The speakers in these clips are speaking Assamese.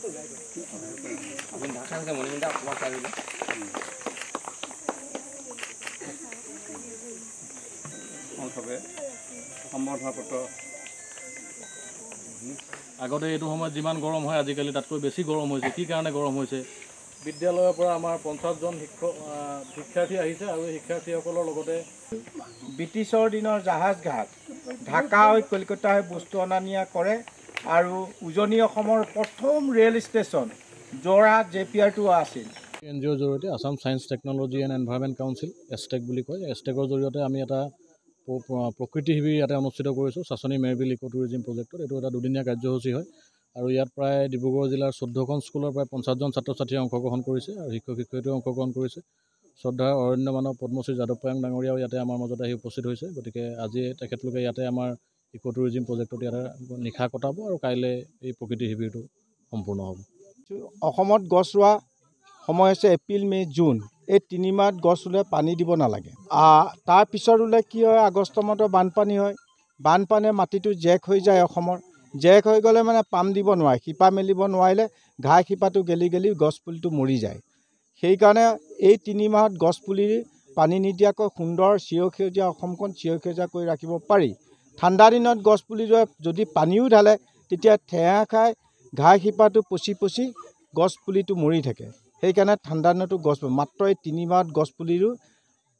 আগতে এইটো সময়ত যিমান গৰম হয় আজিকালি তাতকৈ বেছি গৰম হৈছে। কি কাৰণে গৰম হৈছে? বিদ্যালয়ৰ পৰা আমাৰ 50জন শিক্ষাৰ্থী আহিছে আৰু এই শিক্ষাৰ্থীসকলৰ লগতে ব্ৰিটিছৰ দিনৰ জাহাজ ঘাট ঢাকা হৈ কলকাতা হৈ বস্তু অনা নিয়া কৰে আৰু উজনি অসমৰ প্ৰথম ৰেল ষ্টেচন যোৰহাট JPR2 আছিল। NGOৰ জৰিয়তে Assam science technology and environment council Astec বুলি কয়। এষ্টেকৰ জৰিয়তে আমি এটা প্ৰকৃতি শিবিৰ ইয়াতে অনুষ্ঠিত কৰিছোঁ চাচনি মেৰবিল ইক' টুৰিজিম প্ৰজেক্টত। এইটো এটা দুদিনীয়া কাৰ্যসূচী হয় আৰু ইয়াত প্ৰায় ডিব্ৰুগড় জিলাৰ 14খন স্কুলৰ প্ৰায় 50জন ছাত্ৰ ছাত্ৰীয়ে অংশগ্ৰহণ কৰিছে আৰু শিক্ষক শিক্ষয়িত্ৰীয়েও অংশগ্ৰহণ কৰিছে। শ্ৰদ্ধাৰ অৰণ্য মানৱ পদ্মশ্ৰী যাদৱ পায়েং ডাঙৰীয়াও ইয়াতে আমাৰ মাজত আহি উপস্থিত হৈছে। গতিকে আজি তেখেতলোকে ইয়াতে আমাৰ ইক' টুৰিজিম প্ৰজেক্টত ইয়াতে নিশা কটাব আৰু কাইলৈ এই প্ৰকৃতি শিবিৰটো সম্পূৰ্ণ হ'ব। অসমত গছ ৰোৱা সময় হৈছে এপ্ৰিল, মে', জুন। এই 3 মাহত গছ ৰুলে পানী দিব নালাগে। তাৰপিছত ৰুলে কি হয়, আগষ্ট মাহত বানপানী হয়। বানপানীয়ে মাটিটো জেক হৈ যায়। অসমৰ জেক হৈ গ'লে মানে পাম দিব নোৱাৰে, শিপা মেলিব নোৱাৰিলে ঘাই শিপাটো গেলি গেলি গছপুলিটো মৰি যায়। সেইকাৰণে এই 3 মাহত গছপুলি পানী নিদিয়াকৈ সুন্দৰ চিৰসেউজীয়া অসমখন চিৰসেউজীয়া কৰি ৰাখিব পাৰি। ঠাণ্ডা দিনত গছপুলি যদি পানীও ঢালে তেতিয়া ঠেহা খাই ঘাই শিপাটো পচি পচি গছপুলিটো মৰি থাকে। সেইকাৰণে ঠাণ্ডা দিনতো গছ মাত্ৰ এই 3 মাহত গছপুলি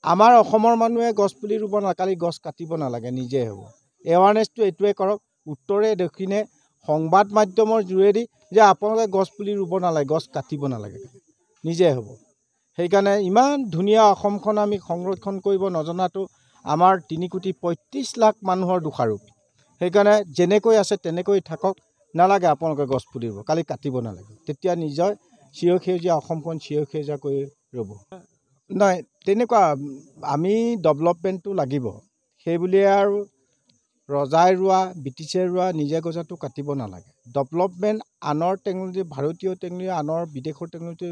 আমাৰ অসমৰ মানুহে গছপুলি ৰুব নালাগে, কালি গছ কাটিব নালাগে, নিজে হ'ব। এৱাৰনেছটো এইটোৱে কৰক, উত্তৰে দক্ষিণে সংবাদ মাধ্যমৰ যোগেদি যে আপোনালোকে গছপুলি ৰুব নালাগে, গছ কাটিব নালাগে, নিজে হ'ব। সেইকাৰণে ইমান ধুনীয়া অসমখন আমি সংৰক্ষণ কৰিব নজনাটো আমাৰ 3,35,00,000 মানুহৰ দোষাৰোপ। সেইকাৰণে যেনেকৈ আছে তেনেকৈ থাকক, নালাগে আপোনালোকে গছপুলি ৰুব, কালি কাটিব নালাগে। তেতিয়া নিজৰ চিৰসেউজীয়া অসমখন চিৰসেউজীয়া কৰি ৰ'ব। নহয়, তেনেকুৱা আমি ডেভেলপমেণ্টটো লাগিব, সেইবুলিয়ে আৰু ৰজাই ৰোৱা ব্ৰিটিছে ৰোৱা নিজে গজাটো কাটিব নালাগে। ডেভেলপমেণ্ট আনৰ টেকন'লজি, ভাৰতীয় টেকন'লজি আনৰ বিদেশৰ টেকন'লজি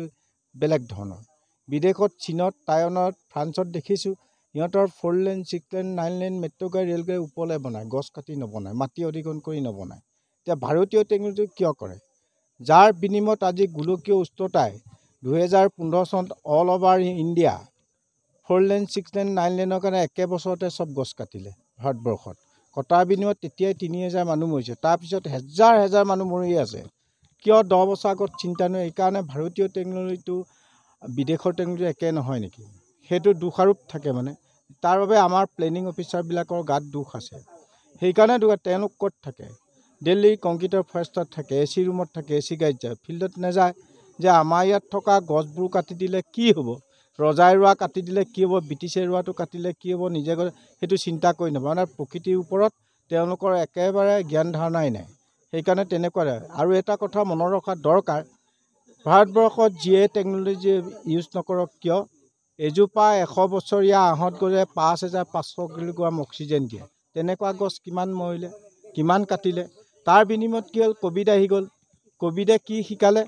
বেলেগ ধৰণৰ। বিদেশত চীনত, টাইৱানত, ফ্ৰান্সত দেখিছোঁ সিহঁতৰ 4 লেন 6 লেন 9 লেন মেট্ৰ' গাড়ী ৰেলগাড়ী ওপৰলৈ বনায়, গছ কাটি নবনায়, মাটি অধিগ্ৰহণ কৰি নবনায়। এতিয়া ভাৰতীয় টেকন'লজি কিয় কৰে? যাৰ বিনিময়ত আজি গোলকীয় উষ্ণতাই 2015 চনত অল অভাৰ ইণ্ডিয়া 4 লেন 6 লেন 9 লেনৰ কাৰণে একে বছৰতে চব গছ কাটিলে ভাৰতবৰ্ষত। কটাৰ বিনিময়ত তেতিয়াই 3,000 মানুহ মৰিছে, তাৰপিছত হেজাৰ হেজাৰ মানুহ মৰি আছে। কিয় 10 বছৰ আগত চিন্তা নহয়? এইকাৰণে ভাৰতীয় টেকন'লজিটো বিদেশৰ টেকন'লজি একে নহয় নেকি? সেইটো দোষাৰোপ থাকে মানে। তাৰ বাবে আমাৰ প্লেনিং অফিচাৰবিলাকৰ গাত দোষ আছে। সেইকাৰণে তেওঁলোক ক'ত থাকে? দিল্লী কংক্ৰিটৰ ফৰেষ্টত থাকে, AC ৰুমত থাকে, AC গাড়ীত যায়, ফিল্ডত নাযায়। যে আমাৰ ইয়াত থকা গছবোৰ কাটি দিলে কি হ'ব? ৰজাই ৰোৱা কাটি দিলে কি হ'ব? ব্ৰিটিছে ৰোৱাটো কাটিলে কি হ'ব? নিজে সেইটো চিন্তা কৰি নব। মানে প্ৰকৃতিৰ ওপৰত তেওঁলোকৰ একেবাৰে জ্ঞান ধাৰণাই নাই। সেইকাৰণে তেনেকুৱা। আৰু এটা কথা মনত ৰখা দৰকাৰ, ভাৰতবৰ্ষত যিয়ে টেকন'লজি ইউজ নকৰক কিয়, এজোপা 100 বছৰীয়া আহঁত গ'লে 5,500 কিলোগ্ৰাম অক্সিজেন দিয়ে। তেনেকুৱা গছ কিমান মৰিলে, কিমান কাটিলে? তাৰ বিনিময়ত কি হ'ল? ক'ভিড আহি গ'ল। ক'ভিডে কি শিকালে?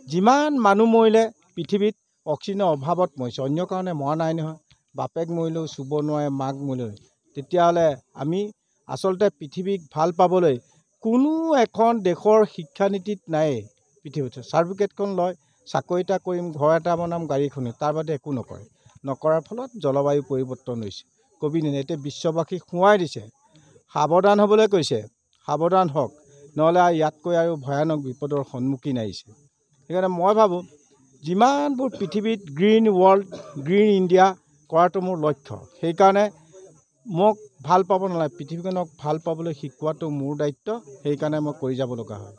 যিমান মানুহ মৰিলে পৃথিৱীত অক্সিজেনৰ অভাৱত মৰিছে, অন্য কাৰণে মৰা নাই নহয়। বাপেক মৰিলেও চুব নোৱাৰে, মাক মৰিলেও। তেতিয়াহ'লে আমি আচলতে পৃথিৱীক ভাল পাবলৈ কোনো এখন দেশৰ শিক্ষানীতিত নায়েই। পৃথিৱীত চাৰ্টিফিকেটখন লয়, চাকৰি এটা কৰিম, ঘৰ এটা বনাম, গাড়ী কিনিম, তাৰ বাদে একো নকৰে। নকৰাৰ ফলত জলবায়ু পৰিৱৰ্তন হৈছে। ক'ভিড এতিয়া বিশ্ববাসীক সোঁৱাই দিছে, সাৱধান হ'বলৈ কৈছে, সাৱধান হওক, নহ'লে ইয়াতকৈ আৰু ভয়ানক বিপদৰ সন্মুখীন আহিছে। সেইকাৰণে মই ভাবোঁ যিমানবোৰ পৃথিৱীত গ্ৰীণ ৱৰ্ল্ড, গ্ৰীণ ইণ্ডিয়া কৰাটো মোৰ লক্ষ্য। সেইকাৰণে মোক ভাল পাব নালাগে, পৃথিৱীখনক ভাল পাবলৈ শিকোৱাটো মোৰ দায়িত্ব। সেইকাৰণে মই কৰি যাব লগা হয়।